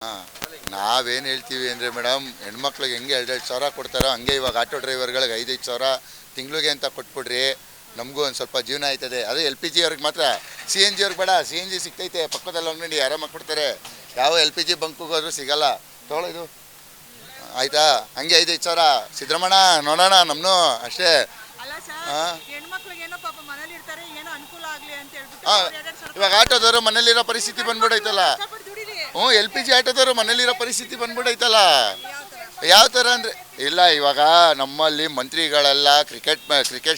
ಹಾಂ, ನಾವೇನು ಹೇಳ್ತೀವಿ ಅಂದರೆ ಮೇಡಮ್, ಹೆಣ್ಮಕ್ಳಿಗೆ ಹೆಂಗೆ 2-2 ಸಾವಿರ ಕೊಡ್ತಾರೋ ಹಂಗೆ ಇವಾಗ ಆಟೋ ಡ್ರೈವರ್ಗಳಿಗೆ 5-5 ಸಾವಿರ ತಿಂಗಳಿಗೆ ಅಂತ ಕೊಟ್ಬಿಡ್ರಿ. ನಮಗೂ ಒಂದು ಸ್ವಲ್ಪ ಜೀವನ ಆಯ್ತದೆ. ಅದೇ LPG ಅವ್ರಿಗೆ ಮಾತ್ರ, CNG ಅವ್ರಿಗೆ ಬೇಡ. CNG ಸಿಗ್ತೈತೆ ಪಕ್ಕದಲ್ಲಿ ಅಂಗಡಿ ಆರಾಮಾಗಿ ಕೊಡ್ತಾರೆ. ಯಾವ LPG ಬಂಕಿಗೆ ಹೋದ್ರೂ ಸಿಗಲ್ಲ. ತೊಗೊಳ್ಳೋದು ಆಯಿತಾ? ಹಂಗೆ 5-5 ಸಾವಿರ ಸಿದ್ದರಾಮಣ್ಣ ನೋಡೋಣ ನಮ್ಮನ್ನು ಅಷ್ಟೇ. ಇವಾಗ ಆಟೋದವರು ಮನೇಲಿರೋ ಪರಿಸ್ಥಿತಿ ಬಂದ್ಬಿಡೈತಲ್ಲ. LPG ಆಟೋದವರು ಮನೇಲಿರೋ ಪರಿಸ್ಥಿತಿ ಬಂದ್ಬಿಡೈತಲ್ಲ. ಯಾವ ಥರ ಅಂದರೆ ಇಲ್ಲ, ಇವಾಗ ನಮ್ಮಲ್ಲಿ ಮಂತ್ರಿಗಳೆಲ್ಲ ಕ್ರಿಕೆಟ್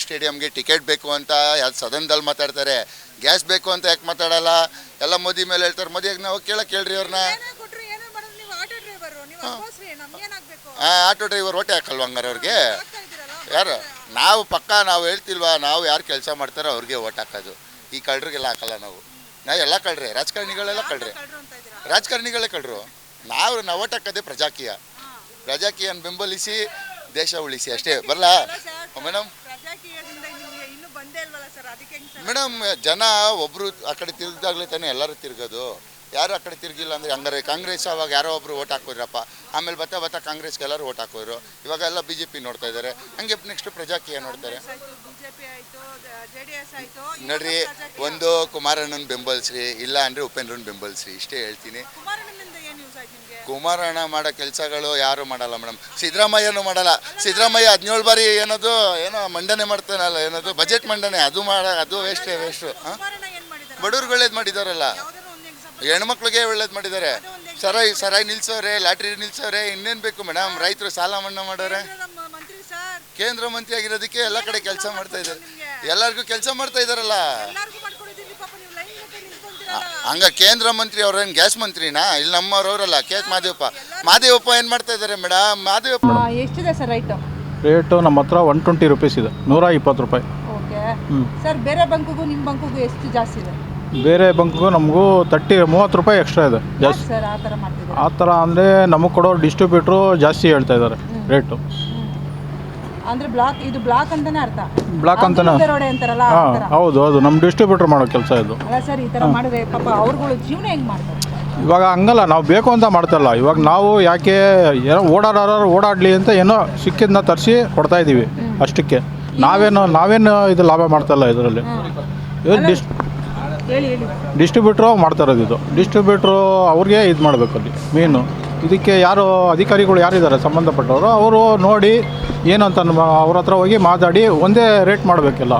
ಸ್ಟೇಡಿಯಮ್ಗೆ ಟಿಕೆಟ್ ಬೇಕು ಅಂತ ಯಾವ್ದು ಸದನದಲ್ಲಿ ಮಾತಾಡ್ತಾರೆ. ಗ್ಯಾಸ್ ಬೇಕು ಅಂತ ಯಾಕೆ ಮಾತಾಡಲ್ಲ? ಎಲ್ಲ ಮೋದಿ ಮೇಲೆ ಹೇಳ್ತಾರೆ. ಮೋದಿಯಾಗಿ ನಾವು ಕೇಳ್ರಿ ಅವ್ರನ್ನ. ಆಟೋ ಡ್ರೈವರ್ ಓಟೆ ಹಾಕಲ್ವ ಹಂಗಾರೆ ಅವ್ರಿಗೆ? ಯಾರು ನಾವು ಹೇಳ್ತಿಲ್ವಾ? ನಾವು ಯಾರು ಕೆಲಸ ಮಾಡ್ತಾರೋ ಅವ್ರಿಗೆ ಓಟ್ ಹಾಕೋದು. ಈ ಕಳ್ಳರಿಗೆಲ್ಲ ಹಾಕಲ್ಲ ನಾವು ಎಲ್ಲ ಕಳ್ರೆ. ರಾಜಕಾರಣಿಗಳೆಲ್ಲ ಕಳ್ರೆ, ರಾಜಕಾರಣಿಗಳೇ ಕಳ್ಳರು. ನಾವು ಓಟ್ ಹಾಕೋದೇ ಪ್ರಜಾಕೀಯನ ಬೆಂಬಲಿಸಿ ದೇಶ ಉಳಿಸಿ ಅಷ್ಟೇ. ಬರಲ್ಲ ಮೇಡಮ್, ಜನ ಒಬ್ಬರು ಆ ಕಡೆ ತಿರುಗಿದಾಗಲೇ ತಾನೇ ಎಲ್ಲರೂ ತಿರುಗೋದು. ಯಾರು ಆ ಕಡೆ ತಿರುಗಿಲ್ಲ ಅಂದರೆ ಹಂಗಾರೆ ಕಾಂಗ್ರೆಸ್ ಅವಾಗ ಯಾರೋ ಒಬ್ಬರು ಓಟ್ ಹಾಕೋದ್ರಪ್ಪ. ಆಮೇಲೆ ಬತ್ತಾ ಕಾಂಗ್ರೆಸ್ಗೆ ಎಲ್ಲರೂ ಓಟ್ ಹಾಕೋರು. ಇವಾಗ ಎಲ್ಲ BJP ನೋಡ್ತಾ ಇದ್ದಾರೆ. ಹಂಗೆ ನೆಕ್ಸ್ಟ್ ಪ್ರಜಾಕೀಯ ನೋಡ್ತಾರೆ. ನೋಡ್ರಿ, ಒಂದು ಕುಮಾರಣ್ಣನ ಬೆಂಬಲಿಸ್ರಿ, ಇಲ್ಲ ಅಂದರೆ ಉಪೇಂದ್ರನ ಬೆಂಬಲಿಸ್ರಿ, ಇಷ್ಟೇ ಹೇಳ್ತೀನಿ. ಕುಮಾರಣ್ಣ ಮಾಡೋ ಕೆಲಸಗಳು ಯಾರು ಮಾಡಲ್ಲ ಮೇಡಮ್. ಸಿದ್ದರಾಮಯ್ಯನೂ ಮಾಡಲ್ಲ. ಸಿದ್ದರಾಮಯ್ಯ 17 ಬಾರಿ ಏನೋ ಮಂಡನೆ ಮಾಡ್ತಾನಲ್ಲ, ಏನದು ಬಜೆಟ್ ಮಂಡನೆ, ಅದು ವೇಸ್ಟು. ಬಡವ್ರಿಗೆ ಒಳ್ಳೇದು ಮಾಡಿದಾರಲ್ಲ, ಹೆಣ್ಮಕ್ಳಿಗೆ ಒಳ್ಳೇದು ಮಾಡಿದ್ದಾರೆ. ಸರಾಯಿ ನಿಲ್ಸೋರೆ, ಲಾಟ್ರಿ ನಿಲ್ಸೋರೆ, ಇನ್ನೇನು ಬೇಕು ಮೇಡಮ್? ರೈತರು ಸಾಲ ಮನ್ನಾ ಮಾಡೋರೆ. ಕೇಂದ್ರ ಮಂತ್ರಿ ಆಗಿರೋದಕ್ಕೆ ಎಲ್ಲ ಕಡೆ ಕೆಲಸ ಮಾಡ್ತಾ ಇದ್ದಾರೆ. ಎಲ್ಲರಿಗೂ ಕೆಲಸ ಮಾಡ್ತಾ ಇದ್ದಾರಲ್ಲ. ಹಂಗ ಕೇಂದ್ರ ಮಂತ್ರಿ ಅವ್ರೇನು ಗ್ಯಾಸ್ ಮಂತ್ರಿನಾ? ಇಲ್ಲಿ ನಮ್ಮವ್ರವರಲ್ಲ. KH ಮಾದೇವಪ್ಪ ಏನು ಮಾಡ್ತಾ ಇದ್ದಾರೆ ಮೇಡಮ್? ಮಾದೇವಪ್ಪ ಎಷ್ಟಿದೆ ಸರ್ ರೇಟು? ನಮ್ಮ ಹತ್ರ 120 ರೂಪೀಸ್ ಇದೆ, 120 ರೂಪಾಯಿ. ಓಕೆ ಸರ್, ಬೇರೆ ಬಂಕಿಗೂ ನಿಮ್ಮ ಬಂಕಿಗೂ ಎಷ್ಟು ಜಾಸ್ತಿ ಇದೆ? ಬೇರೆ ಬಂಕಿಗೂ ನಮಗೂ 30 ರೂಪಾಯಿ ಎಕ್ಸ್ಟ್ರಾ ಇದೆ ಜಾಸ್ತಿ. ಸರ್ ಆ ಥರ ಮಾಡ್ತಿದ್ದಾರೆ. ಆ ಥರ ಅಂದರೆ ನಮಗೆ ಕೊಡೋ ಡಿಸ್ಟ್ರಿಬ್ಯೂಟ್ರು ಜಾಸ್ತಿ ಹೇಳ್ತಾ ಇದ್ದಾರೆ ರೇಟು. ಅಂದರೆ ಇದು ಬ್ಲಾಕ್ ಅಂತಾನೆ ಅರ್ಥ? ಬ್ಲಾಕ್ ಅಂತಾನೆ. ಅಂತಾರಲ್ಲ. ಹೌದು, ನಮ್ಮ ಡಿಸ್ಟ್ರಿಬ್ಯೂಟರ್ ಮಾಡೋ ಕೆಲಸ ಇದು. ಅಲ್ಲ ಸರ್, ಈ ಥರ ಮಾಡಿದ್ರೆ ಪಾಪ ಅವ್ರುಗಳು ಜೀವನ ಹೆಂಗೆ ಮಾಡ್ತಾರೆ? ಇವಾಗ ಹಂಗಲ್ಲ, ನಾವು ಬೇಕು ಅಂತ ಮಾಡ್ತಾಯಿಲ್ಲ. ಇವಾಗ ನಾವು ಯಾಕೆ ಏನೋ ಓಡಾಡಲಿ ಅಂತ ಏನೋ ಸಿಕ್ಕಿದ್ದನ್ನ ತರಿಸಿ ಕೊಡ್ತಾಯಿದ್ದೀವಿ ಅಷ್ಟಕ್ಕೆ. ನಾವೇನು ಇದು ಲಾಭ ಮಾಡ್ತಾಯಿಲ್ಲ ಇದರಲ್ಲಿ. ಡಿಸ್ಟ್ರಿಬ್ಯೂಟ್ರು ಮಾಡ್ತಾ ಇರೋದು ಇದು. ಡಿಸ್ಟ್ರಿಬ್ಯೂಟ್ರು ಅವ್ರಿಗೆ ಇದು ಮಾಡಬೇಕು ಅಲ್ಲಿ ಮೇನು. ಇದಕ್ಕೆ ಯಾರು ಅಧಿಕಾರಿಗಳು ಯಾರಿದ್ದಾರೆ ಸಂಬಂಧಪಟ್ಟವರು, ಅವರು ನೋಡಿ ಏನು ಅಂತ ಅವ್ರ ಹತ್ರ ಹೋಗಿ ಮಾತಾಡಿ ಒಂದೇ ರೇಟ್ ಮಾಡಬೇಕಿಲ್ಲ.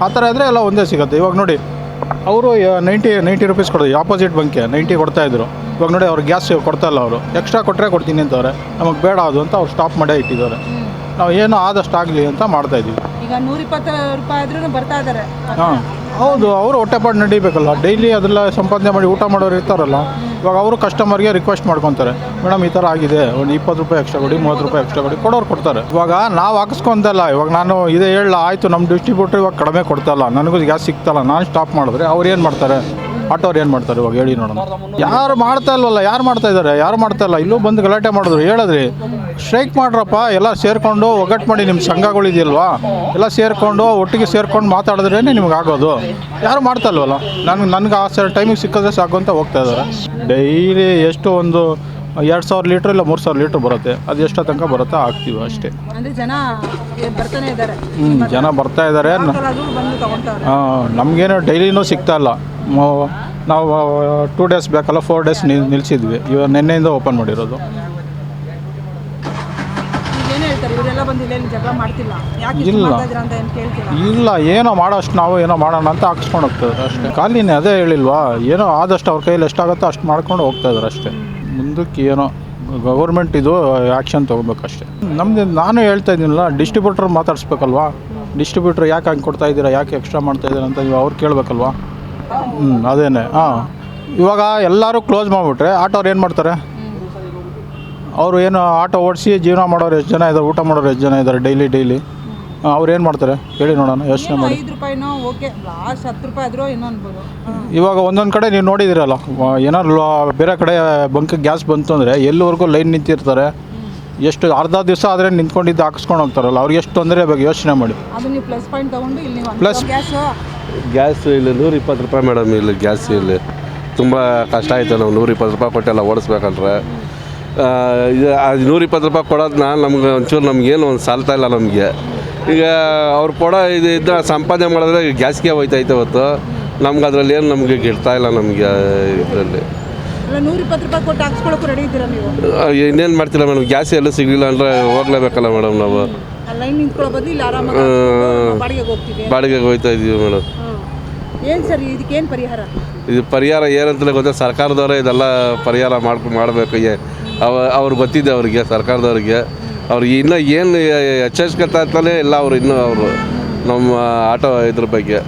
ಆ ಥರ ಇದ್ದರೆ ಎಲ್ಲ ಒಂದೇ ಸಿಗುತ್ತೆ. ಇವಾಗ ನೋಡಿ, ಅವರು 90 ರೂಪೀಸ್ ಕೊಡೋದು, ಆಪೋಸಿಟ್ ಬಂಕೆ 90 ಕೊಡ್ತಾಯಿದ್ರು. ಇವಾಗ ನೋಡಿ, ಅವ್ರು ಗ್ಯಾಸ್ ಕೊಡ್ತಾಯಿಲ್ಲ. ಅವರು ಎಕ್ಸ್ಟ್ರಾ ಕೊಟ್ಟರೆ ಕೊಡ್ತೀನಿ ಅಂತವ್ರೆ. ನಮಗೆ ಬೇಡ ಅದು ಅಂತ ಅವ್ರು ಸ್ಟಾಪ್ ಮಾಡೇ ಇಟ್ಟಿದ್ದಾರೆ. ನಾವು ಏನೋ ಆದಷ್ಟು ಆಗಲಿ ಅಂತ ಮಾಡ್ತಾಯಿದ್ದೀವಿ. ಈಗ 120 ರೂಪಾಯಿ ಆದ್ರೂ ಬರ್ತಾ ಇದ್ದಾರೆ. ಹಾಂ ಹೌದು, ಅವರು ಹೊಟ್ಟೆಪಾಡು ನಡೀಬೇಕಲ್ಲ. ಡೈಲಿ ಅದೆಲ್ಲ ಸಂಪಾದನೆ ಮಾಡಿ ಊಟ ಮಾಡೋರು ಇರ್ತಾರಲ್ಲ. ಇವಾಗ ಅವರು ಕಸ್ಟಮರ್ಗೆ ರಿಕ್ವೆಸ್ಟ್ ಮಾಡ್ಕೊತಾರೆ, ಮೇಡಮ್ ಈ ಥರ ಆಗಿದೆ, ಒಂದು 20 ರೂಪಾಯಿ ಎಕ್ಸ್ಟ್ರಾ ಕೊಡಿ, 30 ರೂಪಾಯಿ ಎಕ್ಸ್ಟ್ರಾ ಕೊಡಿ, ಕೊಡೋರು ಕೊಡ್ತಾರೆ. ಇವಾಗ ನಾವು ಹಾಕಿಸ್ಕೊಂತಲ್ಲ. ಇವಾಗ ನಾನು ಇದೇ ಹೇಳಲ್ಲ, ಆಯಿತು ನಮ್ಮ ಡಿಸ್ಟ್ರಿಬ್ಯೂಟ್ರ್ ಇವಾಗ ಕಡಿಮೆ ಕೊಡ್ತಾಯಿಲ್ಲ, ನನಗೂ ಗ್ಯಾಸ್ ಸಿಗ್ತಾಯಿಲ್ಲ, ನಾನು ಸ್ಟಾಪ್ ಮಾಡಿದ್ರೆ ಅವ್ರು ಏನು ಮಾಡ್ತಾರೆ? ಆಟೋರು ಏನು ಮಾಡ್ತಾರೆ ಇವಾಗ ಹೇಳಿ ನೋಡೋಣ? ಯಾರು ಮಾಡ್ತಾ ಇಲ್ವಲ್ಲ. ಯಾರು ಮಾಡ್ತಾ ಇದ್ದಾರೆ? ಯಾರು ಮಾಡ್ತಾ ಇಲ್ಲ. ಇಲ್ಲೂ ಬಂದು ಗಲಾಟೆ ಮಾಡಿದ್ರು. ಹೇಳಿದ್ರಿ ಸ್ಟ್ರೈಕ್ ಮಾಡ್ರಪ್ಪ, ಎಲ್ಲ ಸೇರಿಕೊಂಡು ಒಗ್ಗಟ್ಟು ಮಾಡಿ. ನಿಮ್ಮ ಸಂಘಗಳಿದೆಯಲ್ವಾ, ಎಲ್ಲ ಸೇರಿಕೊಂಡು ಒಟ್ಟಿಗೆ ಸೇರ್ಕೊಂಡು ಮಾತಾಡಿದ್ರೇ ನಿಮ್ಗೆ ಆಗೋದು. ಯಾರು ಮಾಡ್ತಾ ಇಲ್ವಲ್ಲ. ನನಗೆ ಆ ಟೈಮಿಗೆ ಸಿಕ್ಕಿದ್ರೆ ಸಾಕು ಅಂತ ಹೋಗ್ತಾ ಇದ್ದಾರೆ. ಡೈಲಿ ಎಷ್ಟು ಒಂದು 2000 ಲೀಟ್ರ್ ಇಲ್ಲ 3000 ಲೀಟ್ರ್ ಬರುತ್ತೆ. ಅದು ಎಷ್ಟೋ ತನಕ ಬರುತ್ತೆ ಹಾಕ್ತೀವಿ ಅಷ್ಟೇ. ಜನ ಬರ್ತಾ ಇದ್ದಾರೆ. ನಮಗೇನು ಡೈಲಿನೂ ಸಿಗ್ತಾ ಇಲ್ಲ. ನಾವು 2 ಡೇಸ್ ಬೇಕಲ್ಲ, 4 ಡೇಸ್ ನಿಲ್ಲಿಸಿದ್ವಿ. ಇವಾಗ ನಿನ್ನೆಯಿಂದ ಓಪನ್ ಮಾಡಿರೋದು. ಇಲ್ಲ, ಏನೋ ಮಾಡೋಷ್ಟು ನಾವು ಏನೋ ಮಾಡೋಣ ಅಂತ ಹಾಕ್ಸ್ಕೊಂಡು ಹೋಗ್ತಾಯಿದ್ದಾರೆ ಅಷ್ಟೇ. ಖಾಲಿನೇ ಅದೇ ಹೇಳಿಲ್ವಾ, ಏನೋ ಆದಷ್ಟು ಅವ್ರ ಕೈಯಲ್ಲಿ ಎಷ್ಟಾಗುತ್ತೋ ಅಷ್ಟು ಮಾಡ್ಕೊಂಡು ಹೋಗ್ತಾಯಿದ್ದಾರೆ ಅಷ್ಟೇ. ಮುಂದಕ್ಕೆ ಏನೋ ಗೌರ್ಮೆಂಟ್ ಇದು ಆ್ಯಕ್ಷನ್ ತೊಗೋಬೇಕಷ್ಟೇ. ನಾನು ಹೇಳ್ತಾ ಇದ್ದೀನಲ್ಲ, ಡಿಸ್ಟ್ರಿಬ್ಯೂಟ್ರ್ ಮಾತಾಡಿಸ್ಬೇಕಲ್ವಾ. ಡಿಸ್ಟ್ರಿಬ್ಯೂಟ್ರ್ ಯಾಕೆ ಹಂಗೆ ಕೊಡ್ತಾಯಿದ್ದೀರಾ, ಯಾಕೆ ಎಕ್ಸ್ಟ್ರಾ ಮಾಡ್ತಾಯಿದ್ದೀರಾ ಅಂತ ನೀವು ಅವ್ರು ಕೇಳಬೇಕಲ್ವಾ. ಅದೇನೆ. ಇವಾಗ ಎಲ್ಲರೂ ಕ್ಲೋಸ್ ಮಾಡಿಬಿಟ್ರೆ ಆಟೋರು ಏನು ಮಾಡ್ತಾರೆ? ಅವರು ಏನು ಆಟೋ ಓಡಿಸಿ ಜೀವನ ಮಾಡೋರು ಎಷ್ಟು ಜನ ಇದ್ದಾರೆ, ಊಟ ಮಾಡೋರು ಎಷ್ಟು ಜನ ಇದ್ದಾರೆ ಡೈಲಿ? ಅವ್ರು ಏನು ಮಾಡ್ತಾರೆ ಹೇಳಿ ನೋಡೋಣ, ಯೋಚನೆ ಮಾಡಿ. ಇವಾಗ ಒಂದೊಂದು ಕಡೆ ನೀವು ನೋಡಿದಿರಲ್ಲ, ಏನಾರು ಬೇರೆ ಕಡೆ ಬಂಕಿಗೆ ಗ್ಯಾಸ್ ಬಂತು ಅಂದರೆ ಎಲ್ಲಿವರೆಗೂ ಲೈನ್ ನಿಂತಿರ್ತಾರೆ. ಎಷ್ಟು ಅರ್ಧ ದಿವಸ ಆದರೆ ನಿಂತ್ಕೊಂಡಿದ್ದು ಹಾಕಿಸ್ಕೊಂಡು ಹೋಗ್ತಾರಲ್ಲ, ಅವ್ರಿಗೆ ಎಷ್ಟು ತೊಂದರೆ ಬೇಕು ಯೋಚನೆ ಮಾಡಿ. ಪ್ಲಸ್ ಗ್ಯಾಸ್ ಇಲ್ಲಿ 120 ರೂಪಾಯಿ ಮೇಡಮ್. ಇಲ್ಲಿ ಗ್ಯಾಸ್ ಇಲ್ಲಿ ತುಂಬ ಕಷ್ಟ ಆಯಿತು. ನಾವು 120 ರೂಪಾಯಿ ಕೊಟ್ಟೆಲ್ಲ ಓಡಿಸ್ಬೇಕಂದ್ರೆ ಇದು 120 ರೂಪಾಯಿ ಕೊಡೋದನ್ನ ನಮ್ಗೆ ಒಂಚೂರು ನಮಗೇನು ಒಂದು ಸಾಲ್ತಾ ಇಲ್ಲ ನಮಗೆ. ಈಗ ಅವ್ರು ಕೊಡೋ ಇದನ್ನ ಸಂಪಾದನೆ ಮಾಡಿದ್ರೆ ಗ್ಯಾಸ್ಗೆ ಹೋಯ್ತೈತೆ ಹೊತ್ತು ನಮ್ಗೆ ಅದರಲ್ಲಿ ಏನು ನಮಗೆ ಗಿಡ್ತಾ ಇಲ್ಲ ನಮಗೆ. ಇದರಲ್ಲಿ 120 ರೂಪಾಯಿ ಕೊಟ್ಟು ಹಾಕ್ಸ್ಕೊಳ್ಳೋಕೆ ರೆಡಿ ಇದ್ದೀರಾ ನೀವು? ಇನ್ನೇನು ಮಾಡ್ತಿಲ್ಲ ಮೇಡಮ್, ಗ್ಯಾಸ್ ಎಲ್ಲೂ ಸಿಗಲಿಲ್ಲ ಅಂದರೆ ಹೋಗ್ಲೇಬೇಕಲ್ಲ ಮೇಡಮ್. ನಾವು ಲೈನ್ ನಿಂತ್ಕೊಳ್ಳೋ ಬದಲು ಇಲ್ಲಿ ಆರಾಮಾಗಿ ಬಾಡಿಗೆಗೆ ಹೋಗ್ತೀವಿ. ಬಾಡಿಗೆಗೆ ಹೋಗ್ತಾ ಇದ್ದೀವಿ ಮೇಡಮ್. ಏನು ಸರ್ ಇದಕ್ಕೇನು ಪರಿಹಾರ? ಇದು ಪರಿಹಾರ ಏನಂತಲೇ ಗೊತ್ತಿಲ್ಲ. ಸರ್ಕಾರದವರೇ ಇದೆಲ್ಲ ಪರಿಹಾರ ಮಾಡಬೇಕು. ಅವ್ರಿಗೆ ಗೊತ್ತಿದೆ, ಅವರಿಗೆ ಸರ್ಕಾರದವ್ರಿಗೆ. ಅವ್ರಿಗೆ ಇನ್ನೂ ಏನು ಎಚ್ಚರಿಸ್ಕೊತಾನೆ ಇಲ್ಲ ಅವರು. ಇನ್ನೂ ಅವರು ನಮ್ಮ ಆಟೋ ಇದ್ರ ಬಗ್ಗೆ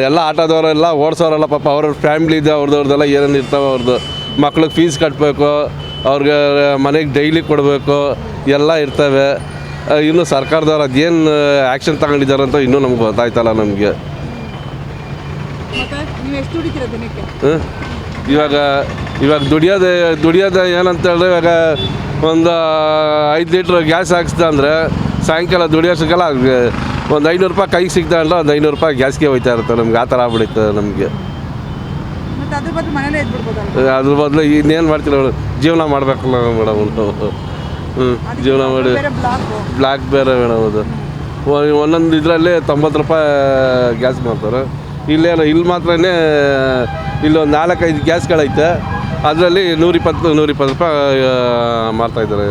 ಎಲ್ಲ ಆಟೋದವರೆಲ್ಲ ಓಡಿಸೋರೆಲ್ಲ ಪಾಪ ಅವ್ರ ಫ್ಯಾಮ್ಲಿ ಇದೆ, ಅವ್ರದ್ದೆಲ್ಲ ಏನೇನು ಇರ್ತಾವೆ, ಅವ್ರದ್ದು ಮಕ್ಳಿಗೆ ಫೀಸ್ ಕಟ್ಟಬೇಕು, ಅವ್ರಿಗೆ ಮನೆಗೆ ಡೈಲಿ ಕೊಡಬೇಕು, ಎಲ್ಲ ಇರ್ತವೆ. ಇನ್ನು ಸರ್ಕಾರದವ್ರು ಅದೇನು ಆ್ಯಕ್ಷನ್ ತಗೊಂಡಿದ್ದಾರೆ ಅಂತ ಇನ್ನೂ ನಮ್ಗೆ ಗೊತ್ತಾಯ್ತಲ್ಲ ನಮಗೆ. ಮತ್ತೆ ನೀವು ಎಷ್ಟು ದುಡಿತೀರಾ ದಿನಕ್ಕೆ? ಇವಾಗ ದುಡಿಯೋದು ಏನಂತ ಹೇಳಿದ್ರೆ, ಇವಾಗ ಒಂದು 5 ಲೀಟ್ರ್ ಗ್ಯಾಸ್ ಹಾಕ್ಸ್ದೆ ಅಂದರೆ ಸಾಯಂಕಾಲ ದುಡಿಯೋಷ್ಟಕ್ಕೆಲ್ಲ ಒಂದು 500 ರೂಪಾಯಿ ಕೈಗೆ ಸಿಗ್ತಾ ಅಂದ್ರೆ ಒಂದು 500 ರೂಪಾಯಿ ಗ್ಯಾಸ್ಗೆ ಹೋಯ್ತಾ ಇರುತ್ತೆ ನಮ್ಗೆ. ಆ ಥರ ಆಗ್ಬಿಡುತ್ತೆ ನಮಗೆ. ಮತ್ತೆ ಅದ್ರ ಬದಲು ಮನೇಲೇ ಇದ್ಬಿಡ್ಬೋದಲ್ಲ? ಅದ್ರ ಬದಲು ಇನ್ನೇನು ಮಾಡ್ತಿಲ್ಲ ಮೇಡಮ್, ಜೀವನ ಮಾಡಬೇಕಲ್ಲ ಮೇಡಮ್. ಜೀವನ ಮಾಡಿ ಬ್ಲ್ಯಾಕ್ ಬೇರೆ ಮೇಡಮ್. ಅದು ಒಂದೊಂದು ಇದರಲ್ಲಿ 90 ರೂಪಾಯಿ ಗ್ಯಾಸ್ ಮಾಡ್ತಾರೆ. ಇಲ್ಲಿ ಮಾತ್ರನೇ ಇಲ್ಲೊಂದು 4-5 ಗ್ಯಾಸ್ಗಳೈತೆ, ಅದರಲ್ಲಿ 120 ರೂಪಾಯಿ ಮಾರ್ತಾಯಿದ್ದಾರೆ.